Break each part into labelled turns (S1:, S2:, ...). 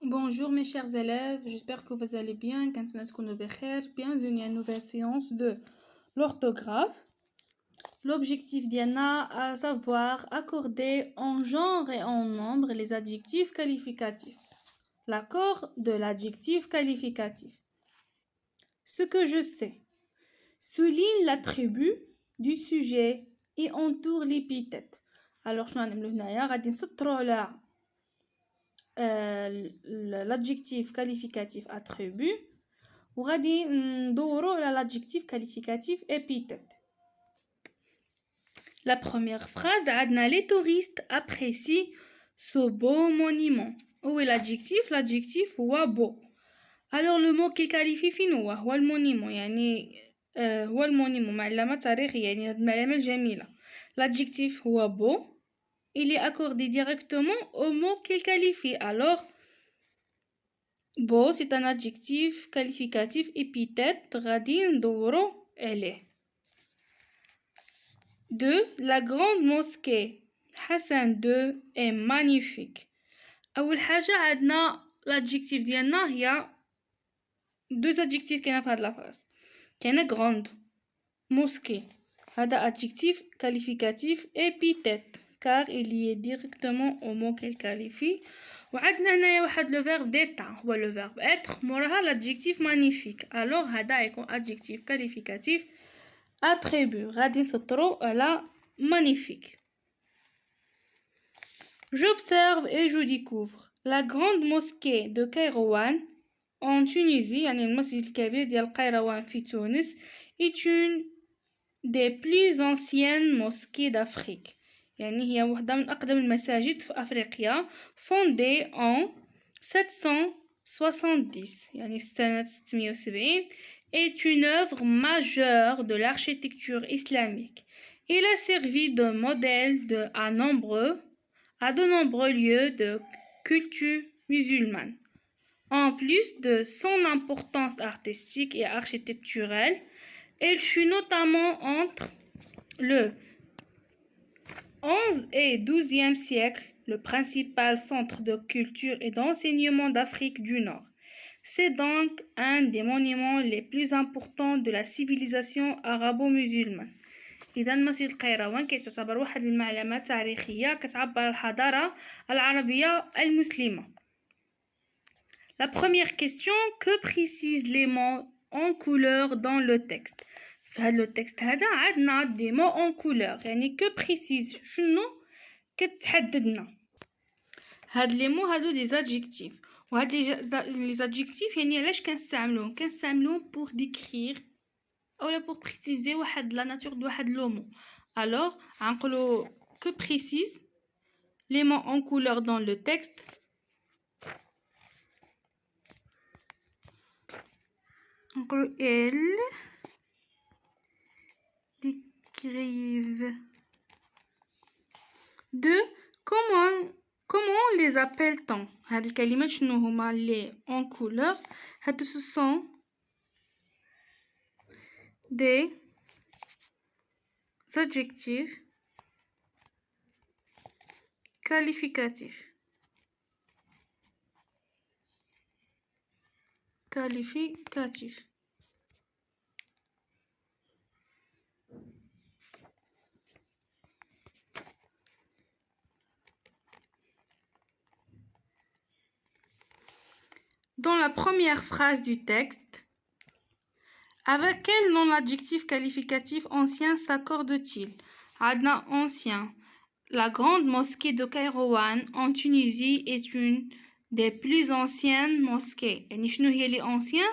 S1: Bonjour mes chers élèves, j'espère que vous allez bien. Bienvenue à une nouvelle séance de l'orthographe. L'objectif d'Iana, à savoir accorder en genre et en nombre les adjectifs qualificatifs. L'accord de l'adjectif qualificatif. Ce que je sais. Souligne l'attribut du sujet et entoure l'épithète. Alors, je vais l'adjectif qualificatif attribut وغادي ندورو على l'adjectif qualificatif épithète. La première phrase عندنا les touristes apprécient ce beau monument. Où est l'adjectif? L'adjectif هو beau. Alors le mot qui qualifie فين هو المونيمون يعني هو المونيمون معلمة تاريخية يعني هاد المعلمة الجميلة. L'adjectif هو beau. Il est accordé directement au mot qu'il qualifie. Alors beau, c'est un adjectif qualificatif épithète. غادي ندورو عليه. 2. La grande mosquée Hassan II est magnifique. أول حاجة عندنا l'adjectif ديالنا هي deux adjectifs كاينة في هاد la phrase. كاينة grande mosquée. هذا adjectif qualificatif épithète car il y est directement au mot qu'il qualifie. وعندنا هنايا واحد le verbe d'être هو le verbe être موراها l'adjectif magnifique. Alors هذا يكون adjectif qualificatif attribut. غادي نسطرو على magnifique. J'observe et je découvre la grande mosquée de Kairouan en Tunisie يعني المسجد الكبير ديال قيروان في تونس est une des plus anciennes mosquées d'Afrique. يعني هي واحدة من أقدم المساجد في أفريقيا fondée en 770 يعني سنة 670 est une œuvre majeure de l'architecture islamique. Il a servi de modèle à de nombreux lieux de culture musulmane. En plus de son importance artistique et architecturelle, elle fut notamment entre le 11 et 12e siècle le principal centre de culture et d'enseignement d'Afrique du Nord. C'est donc un des monuments les plus importants de la civilisation arabo-musulmane. إذا مسجد القيروان كيعتبر واحد المعلمة تاريخية كتعبر عن الحضارة العربية المسلمة. La première question, que précisent les mots en couleur dans le texte? في هذا التكست هذا عندنا des mots en couleur يعني que précise شنو كتحددنا. هاد لي مو هادو des adjectifs وهاد les adjectifs يعني علاش كنستعملوهم pour décrire اولا pour préciser واحد la nature de واحد le mot. Alors غنقولو que précise les mots en couleur dans le texte. Elles décrivent. 2. Comment les appelle-t-on? هاد الكلمات شنو هما اللي en couleur؟ هادو ce sont des adjectifs qualificatifs. Dans la première phrase du texte, avec quel nom l'adjectif qualificatif ancien s'accorde-t-il? Adna ancien. La grande mosquée de Kairouan en Tunisie est une des plus anciennes mosquées. Et شنو هي les anciens?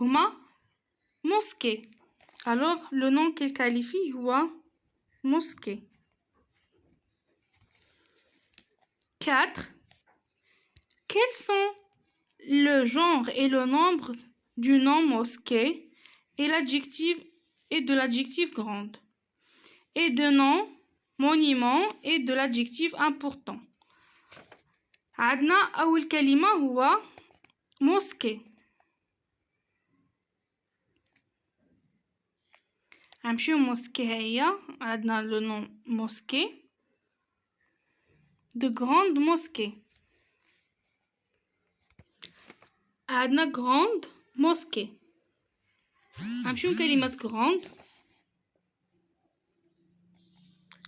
S1: هما mosquée. Alors le nom qu'il qualifie هو mosquée. 4. Quels sont le genre et le nombre du nom mosquée et de l'adjectif grande et de nom monument et de l'adjectif important. عندنا أول كلمة هو mosquée. غنمشيو mosquée هي عندنا le nom mosquée de grande mosquée. عندنا grande mosquée. نمشيو كلمة grande.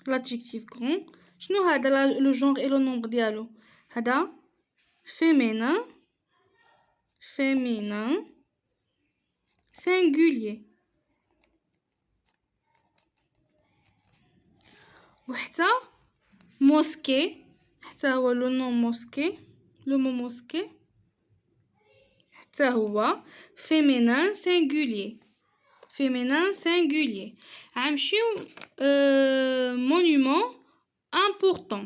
S1: l'adjectif grand. شنو هذا le genre et le nombre ديالو؟ هذا féminin singulier. وحتى mosquée حتى هو le nom mosquée le mot mosquée حتى هو féminin singulier. غنمشيو monument important.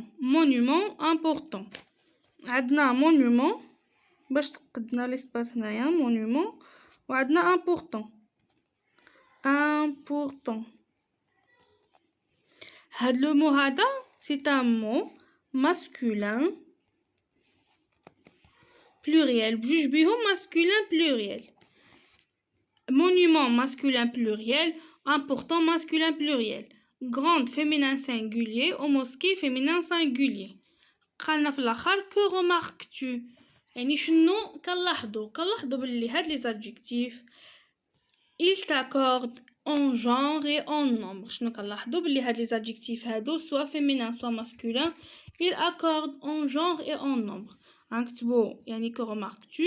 S1: عندنا monument باش تقدنا ليسباس هنايا monument وعندنا important. هاد لو مو هذا c'est un mot masculin pluriel بجوج بيهم masculin pluriel. monument masculin pluriel, important masculin pluriel, grande féminin singulier ou mosquée féminin singulier. قالنا في الاخر que remarques-tu يعني شنو كنلاحظوا باللي هاد les adjectifs ils s'accordent en genre et en nombre. شنو كنلاحظوا باللي هاد les adjectifs هادو soit féminin soit masculin ils accordent en genre et en nombre. غنكتبوا يعني que remarques-tu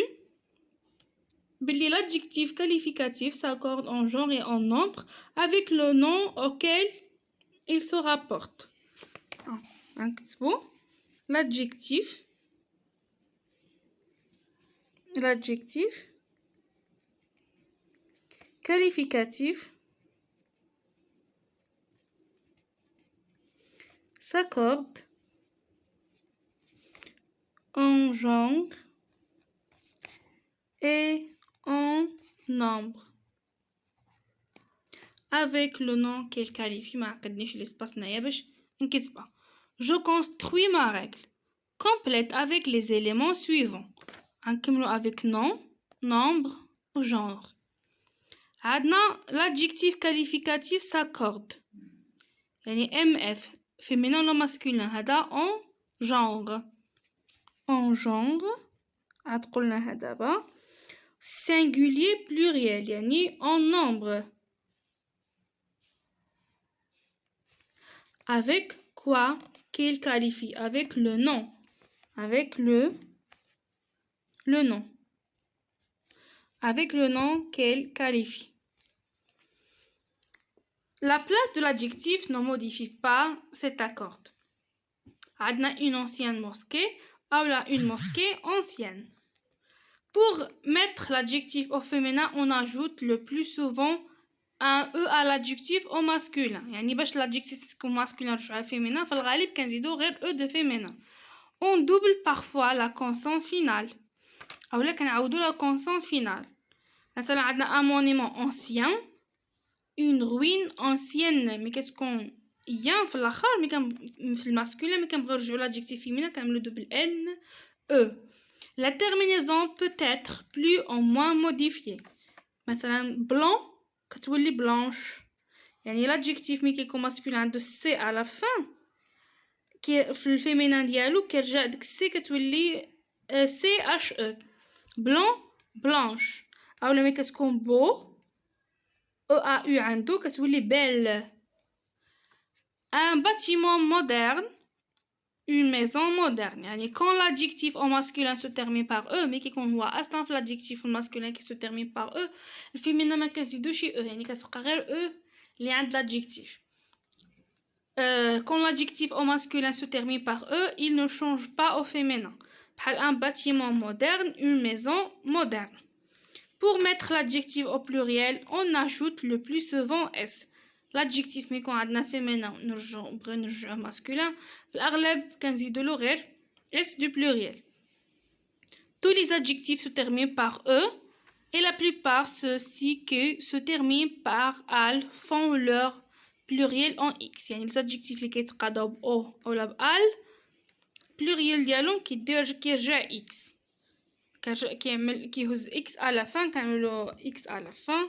S1: باللي l'adjectif qualificatif s'accorde en genre et en nombre avec le nom auquel il se rapporte. غنكتبوا l'adjectif qualificatif s'accorde en genre et en nombre avec le nom qu'elle qualifie. ما عقدنيش l'espace هنايا باش نكتبها. Je construis ma règle. Complète avec les éléments suivants. نكملو avec nom, nombre ou genre. عندنا l'adjectif qualificatif s'accorde. يعني MF féminin ou masculin هذا en genre. عتقولنا هذا دابا singulier pluriel يعني en nombre. Avec quoi qu'il qualifie? Avec le nom. Avec le nom. Avec le nom qu'elle qualifie. La place de l'adjectif ne modifie pas cet accord. عندنا une ancienne mosquée ou là une mosquée ancienne. Pour mettre l'adjectif au féminin, on ajoute le plus souvent un E à l'adjectif au masculin. يعني باش l'adjectif au masculin رجعوا féminin في الغالب كنزيدو غير E de féminin. On double parfois la consonne finale. أو لا كنعاودو la consonne finale. مثلا عندنا un monument ancien, une ruine ancienne مي كتكون ين في الاخر مي في الماسكولين مي كنبغيو نرجعو l'adjectif féminin كنعملو double N E. La terminaison peut être plus ou moins modifiée. مثلا blanc كتولي blanche. يعني l'adjectif مي كيكون masculin عنده C à la fin كي في الفيمينان ديالو كيرجع ديك C كتولي CHE. blanc blanche. اولا مي كتكون beau EAU عنده كتولي belle. Un bâtiment moderne, une maison moderne. يعني quand l'adjectif au masculin se termine par E mais كيكون هو اصلا في l'adjectif au masculin qui se termine par E الفيمينا ما كنزيدوش E يعني كتبقى غير E اللي عند l'adjectif. Quand l'adjectif au masculin se termine par E il ne change pas au féminin. بحال un bâtiment moderne, une maison moderne. Pour mettre l'adjectif au pluriel on ajoute le plus souvent S. l'adjectif مي يكون عندنا féminin نرجعو masculin في الأغلب كنزيدولو غير S du pluriel. Tous les adjectifs se terminent par E et la plupart ceux-ci qui se terminent par al font leur pluriel en X. يعني الادجكتيف اللي كيتقاداو ب O ولا ب al pluriel ديالهم كيرجع X كيهز X à la fin كنعملو X à la fin.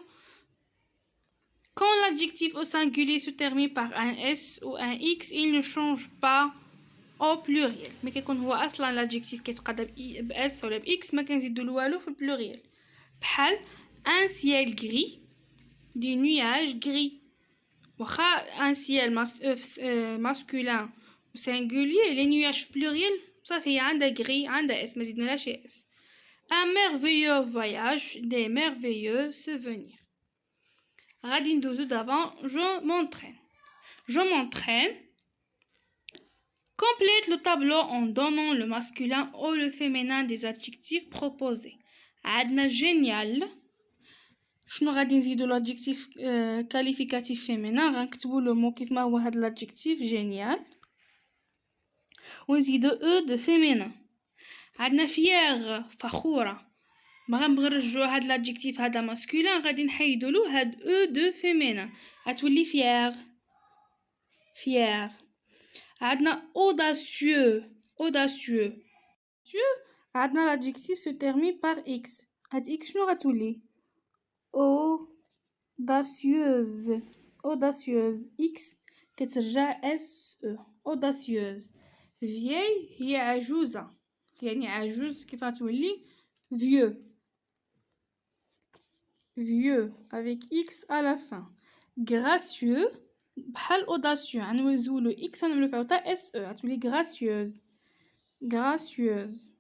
S1: Quand l'adjectif au singulier se termine par un S ou un X, il ne change pas au pluriel. Mais كيكون هو اصلا l'adjectif كيتقاد ب s ولا ب x ما كنزيدو له والو في البلوريال. بحال un ciel gris, des nuages gris. واخا un ciel masculin و singulier les nuages pluriel صافي هي عندها gris عندها s ما زيدنا شي s. un merveilleux voyage, des merveilleux souvenirs. غادي ندوزو d'avant je m'entraîne. Je m'entraîne. Complète le tableau en donnant le masculin ou le féminin des adjectifs proposés. عندنا génial. شنو غادي نزيدو l'adjectif qualificatif féminin غنكتبو لو مو كيف ما هو هاد l'adjectif génial ونزيدو e de féminin. عندنا fière فخورة ما غنبغي نرجعو هاد l'adjectif هذا masculin غادي نحيدولو هاد e de féminin غتولي fière. fière. عندنا audacieux. audacieux. عندنا l'adjectif se termine par x. هاد x شنو غتولي audacieuse. audacieuse x كترجع s e audacieuse. vieille هي عجوزة يعني عجوز كيف غتولي vieux. vieux avec x à la fin. gracieux بحال audacieux غنوزولو x غنعملو فيها حتى s e غتولي gracieuse. gracieuse.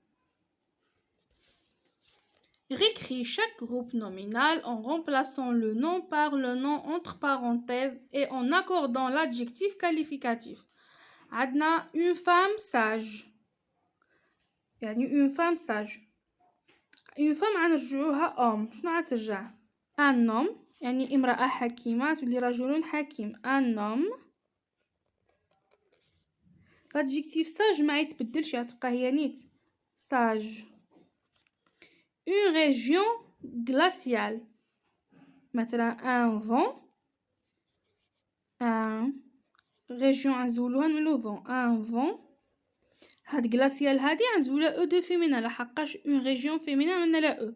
S1: Récris chaque groupe nominal en remplaçant le nom par le nom entre parenthèses et en accordant l'adjectif qualificatif. عندنا une femme sage يعني une femme sage. une femme غنرجعوها homme. شنو غترجع un homme يعني امرأة حكيمة تولي رجل حكيم. un homme. l'adjectif sage ما يتبدلش غتبقى هي نيت sage. une région glaciale مثلا un vent. un région غنزولوها نعملو vent. un vent. هاد glacial هادي غنزولها e de féminin لحقاش une région féminin عندنا لا e.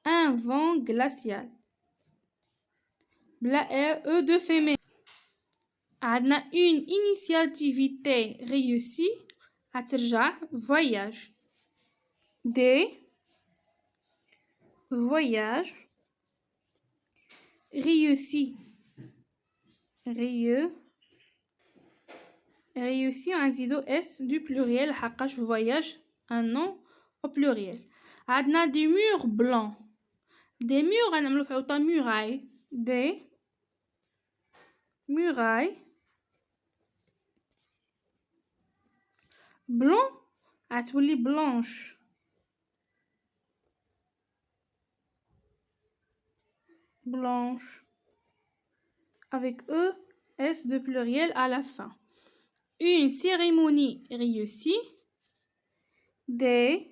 S1: un vent glacial بلا e de féminin. عندنا une initiativité réussie غترجع voyage. des voyages réussis. réussi غنزيدو s du pluriel لحقاش voyage un nom au pluriel. عندنا des murs blancs. des murs غنعملو فيها حتى muraille. des murailles blanc غتولي blanche. blanche avec e s de pluriel à la fin. une cérémonie réussie. des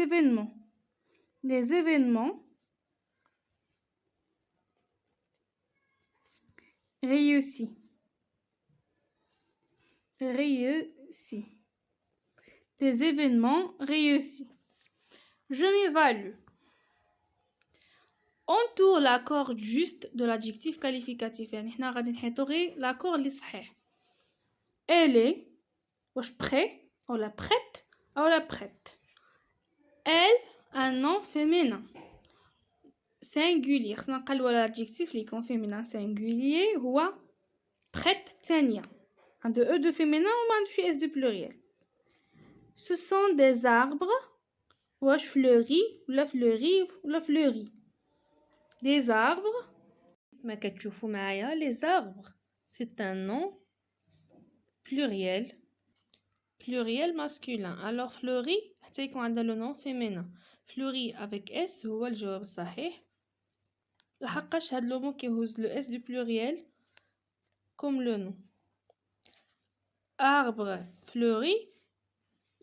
S1: événements. des événements réussis. réussis. des événements réussis. je m'évalue. entoure l'accord juste de l'adjectif qualificatif يعني حنا غادي نحيطو غير l'accord اللي صحيح. elle est واش prêt ou la prête ou la prête. elle un nom féminin singulier خصنا نقلبو على l'adjectif اللي يكون féminin singulier هو prête الثانية عنده e de féminin وما عنده شي s de pluriel. ce sont des arbres واش fleuri ولا fleuri ولا fleuri. des arbres ما كتشوفوا معايا les arbres c'est un nom pluriel masculin. alors fleuri حتى يكون عندنا le nom féminin. fleuri avec s هو الجواب الصحيح لحقاش هاد لو مو كيهز le s du pluriel comme le nom. arbre fleuri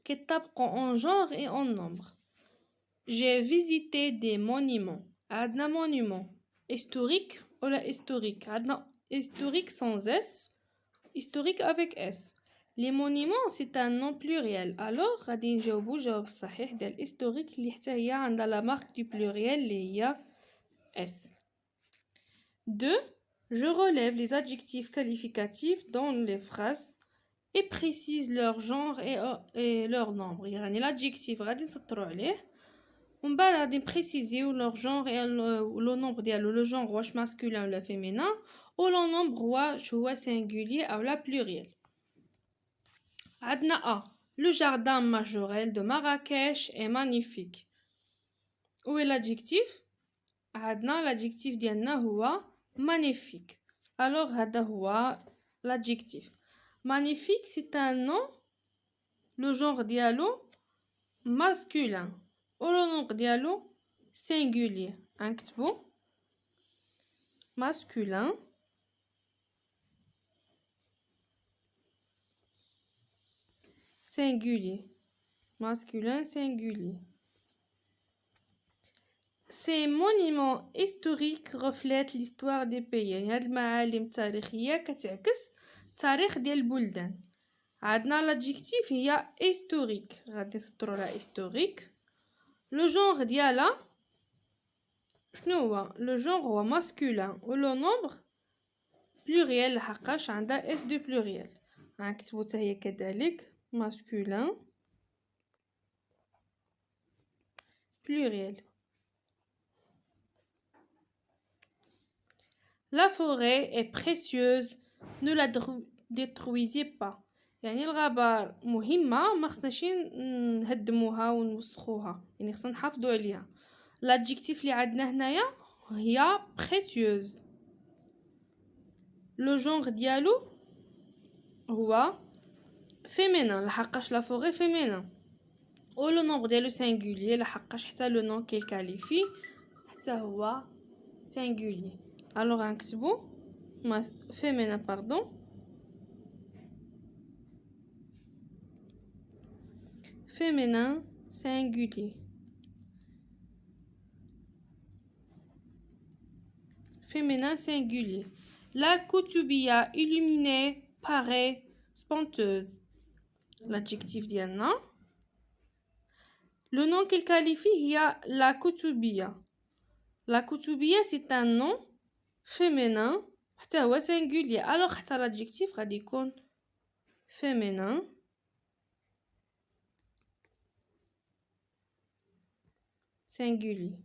S1: كيطابقوا en genre et en nombre. j'ai visité des monuments. عندنا monument historique ولا historique. عندنا historique sans s historique avec s. les monuments c'est un nom pluriel alors غادي نجاوبو الجواب الصحيح ديال historique اللي حتى هي عندها la marque du pluriel اللي هي s. 2. je relève les adjectifs qualificatifs dans les phrases et précise leur genre et leur nombre. يعني l'adjectif غادي نسطروا عليه ومن بعد غادي نبريسيزيو leur genre et le nombre ديالو le genre واش masculin ولا féminin ou le nombre واش هو singulier ou la pluriel. عندنا A. Le jardin majorel de Marrakech est magnifique. Où est l'adjectif? عندنا l'adjectif ديالنا هو magnifique. Alors هذا هو l'adjectif. Magnifique c'est un nom, le genre dialogue masculin ou le nombre dialogue singulier. نكتبو masculin singulier. Masculin singulier. Ces monuments historiques reflètent l'histoire des pays. يعني هاد المعالم التاريخية كتعكس التاريخ ديال البلدان. عندنا l'adjectif هي historique. غادي نسطرو لها historique. Le genre ديالها شنو هو؟ Le genre هو masculin و le nombre pluriel لحقاش عندها اس دو pluriel. غنكتبو حتى هي كذلك masculin pluriel. La forêt est précieuse, ne la détruisez pas. يعني الغابة مهمة ما خصناش نهدموها ونوسخوها، يعني خصنا نحافظوا عليها. l'adjectif اللي عندنا هنايا هي précieuse. le genre ديالو هو féminin لحقاش لا forêt féminin. و le nombre ديالو singulier لحقاش حتى le nom qu'il qualifie حتى هو singulier. alors غنكتبو féminin pardon féminin singulier. Féminin singulier. La koutoubia illuminée paraît sponteuse. L'adjectif ديالنا le nom qu'il qualifie il y a la koutoubia. La koutoubia c'est un nom féminin حتى هو singulier. alors حتى l'adjectif غادي يكون féminin singulier.